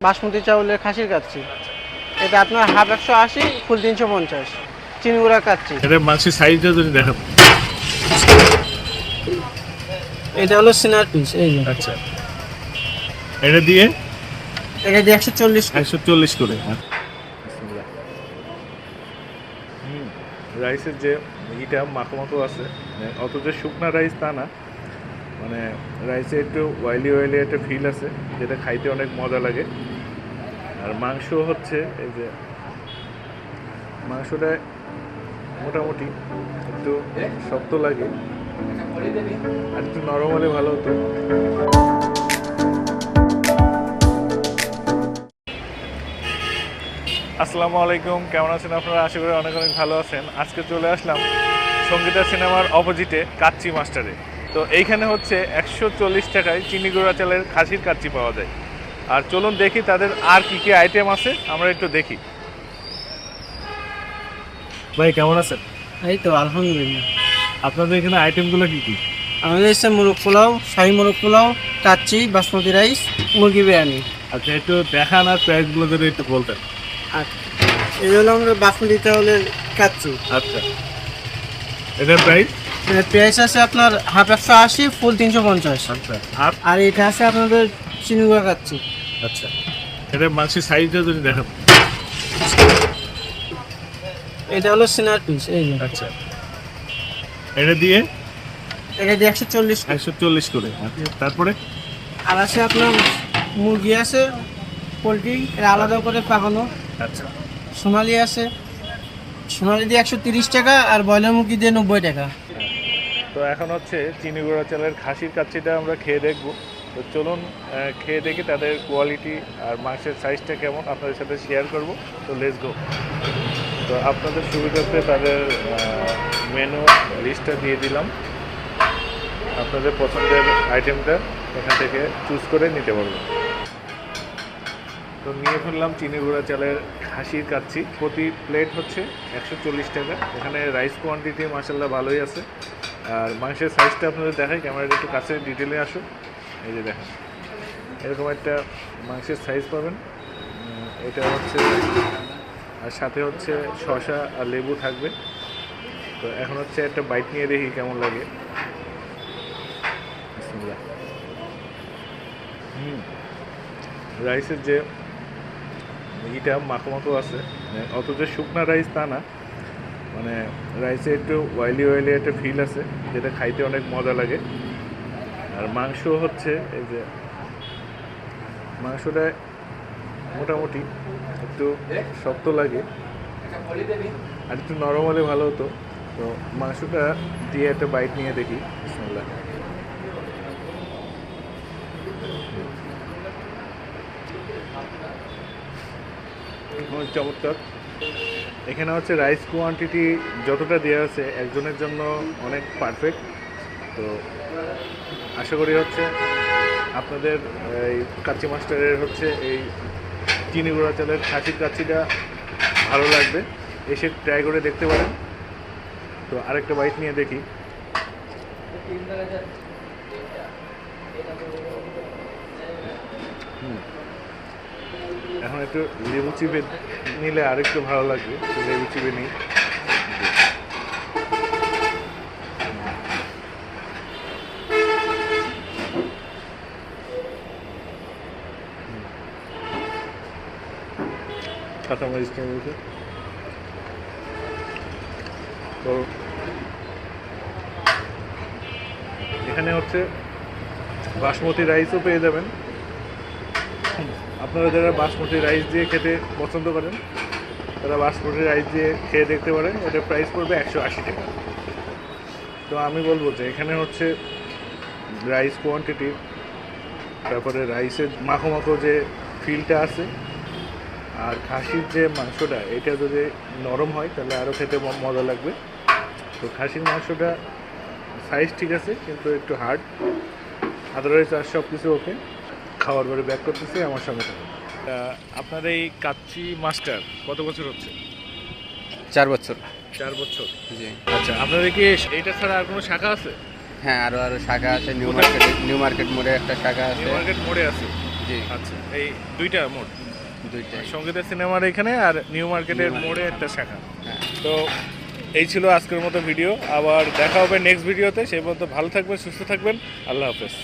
বাসমতি চাউলের খাসির কাচ্চি। এটা আপনার হাফ 180, ফুল 350। চিনি গুঁড়া কাচ্চি। এটা মাংসের সাইজটা যদি দেখান। এটা হলো সিনার পিস। এই যে আচ্ছা, এটা দিয়ে 140 140 করে। রাইসের যে ইটা মাখো মাখো আছে, মানে অত যে শুকনা রাইস তা না, মানে রাইসে একটু ওয়াইলি ওয়াইলি একটা ফিল আছে, যেটা খাইতে অনেক মজা লাগে। আর মাংস হচ্ছে এই যে মাংসটা মোটামুটি একটু শক্ত লাগে, আর একটু নরম হলে ভালো হতো। আসসালামু আলাইকুম, কেমন আছেন আপনারা? আশা করি অনেক অনেক ভালো আছেন। আজকে চলে আসলাম সঙ্গীতা সিনেমার অপোজিটে কাচ্চি মাস্টারে। তো এইখানে হচ্ছে 140 টাকায় চিনি গুঁড়া চালের খাসির কাচ্চি পাওয়া যায়। আর চলুন দেখি তাদের আর কি কি আইটেম আছে, আমরা একটু দেখি। ভাই কেমন আছেন? এই তো আলহামদুলিল্লাহ। আপনাদের এখানে আইটেমগুলো কি কি? আমাদের এসে মোরগ পোলাও, শাহী মোরগ পোলাও, কাচ্চি, বাসমতি রাইস, মুরগি বিরিয়ানি। আচ্ছা, একটু দেখান আর প্রাইসগুলো যদি একটু বলতেন। আচ্ছা, এই হলো আমাদের বাসমতি চাউলের কাচ্চি। আচ্ছা, এটার প্রাইস? এর প্রাইস আছে আপনার হাফ 180, ফুল 350। আচ্ছা, আর আর এটা আছে আপনাদের চিনি গুঁড়া কাচ্চি। আচ্ছা, এটার মাংসের সাইজটা যদি দেখান। এটা হলো সিনার পিস। এই যে আচ্ছা, এটা দিয়ে 140। 140 করে। তারপরে আর আছে আপনার মুরগি আছে, পোলট্রি, এটা আলাদা করে পাকানো। আচ্ছা, সোনালি আছে, সোনালি দিয়ে 130 টাকা, আর ব্রয়লার মুরগি দিয়ে 90 টাকা। তো এখন হচ্ছে চিনি গুঁড়া চালের খাসির কাচ্চিটা আমরা খেয়ে দেখব। তো চলুন খেয়ে দেখি তাদের কোয়ালিটি আর মাংসের সাইজটা কেমন, আপনাদের সাথে শেয়ার করব। তো লেটস গো। তো আপনাদের সুবিধার্থে তাদের মেনু লিস্টটা দিয়ে দিলাম, আপনাদের পছন্দের আইটেমটা এখান থেকে চুজ করে নিতে পারবেন। তো নিয়ে ফেললাম চিনি গুঁড়া চালের খাসির কাচ্চি। প্রতি প্লেট হচ্ছে 140 টাকা। এখানে রাইস কোয়ান্টিটি মাশাআল্লাহ ভালোই আছে। আর মাংসের সাইজটা আপনাদের দেখাই, ক্যামেরাটা একটু কাছে ডিটেলে আসুন। এই যে দেখেন, এরকম একটা মাংসের সাইজ পাবেন। এটা হচ্ছে, আর সাথে হচ্ছে শসা আর লেবু থাকবে। তো এখন হচ্ছে একটা বাইট নিয়ে দেখি কেমন লাগে। বিসমিল্লাহ। রাইসের যে ইটা মাখো মাখো আছে, মানে অত যে শুকনা রাইস তা না, মানে রাইসে একটু ওয়াইলি ওয়াইলি একটা ফিল আছে, যেটা খাইতে অনেক মজা লাগে। আর মাংস হচ্ছে এই যে মাংসটা মোটামুটি একটু শক্ত লাগে, আর একটু নরম হলে ভালো হতো। তো মাংসটা দিয়ে একটা বাইট নিয়ে দেখি। বিসমিল্লাহ। চমৎকার। এখানে হচ্ছে রাইস কোয়ান্টিটি যতটা দেওয়া আছে একজনের জন্য অনেক পারফেক্ট। তো আশা করি হচ্ছে আপনাদের এই কাচ্চি মাস্টারের হচ্ছে এই চিনি গুঁড়া চালের খাসির কাচ্চিটা ভালো লাগবে, এসে ট্রাই করে দেখতে পারেন। তো আরেকটা বাইট নিয়ে দেখি। এখন একটু লেবু চিপে নিলে আরেকটু ভালো লাগবে। তো লেবু চিপে নিই। কাঁচামরিচ টমেটো। তো এখানে হচ্ছে বাসমতি রাইসও পেয়ে যাবেন। আপনারা যারা বাসমতি রাইস দিয়ে খেতে পছন্দ করেন তারা বাসমতি রাইস দিয়ে খেয়ে দেখতে পারেন। এটা প্রাইস পড়বে 180 টাকা। তো আমি বলবো যে এখানে হচ্ছে রাইস কোয়ান্টিটি, তারপরে রাইসের মাখো মাখো যে ফিলটা আছে, আর খাসির যে মাংসটা এটা যদি নরম হয় তাহলে আরও খেতে মজা লাগবে। তো খাসির মাংসটা সাইজ ঠিক আছে, কিন্তু একটু হার্ড। আদারওয়াইজ আর সব কিছু ওকে। খাওয়ার পরে ব্যাক করতেছি, আমার সঙ্গে থাকুন। আপনার এই কাচ্চি মাস্টার কত বছর হচ্ছে? 4 বছর। 4 বছর। জি। আচ্ছা, আপনাদের কি এইটা ছাড়া আর কোনো শাখা আছে? হ্যাঁ, আরো শাখা আছে। নিউ কোথায়? মার্কেট মোড়ে একটা শাখা আছে। নিউ মার্কেট মোড়ে আছে। জি আচ্ছা, এই দুইটা মোড়, দুইটাই। সঙ্গীতের সিনেমার এখানে আর নিউ মার্কেটের মোড়ে একটা শাখা। হ্যাঁ। তো এই ছিল আজকের মতো ভিডিও, আবার দেখা হবে নেক্সট ভিডিওতে। সেই পর্যন্ত ভালো থাকবেন, সুস্থ থাকবেন, আল্লাহ হাফেজ।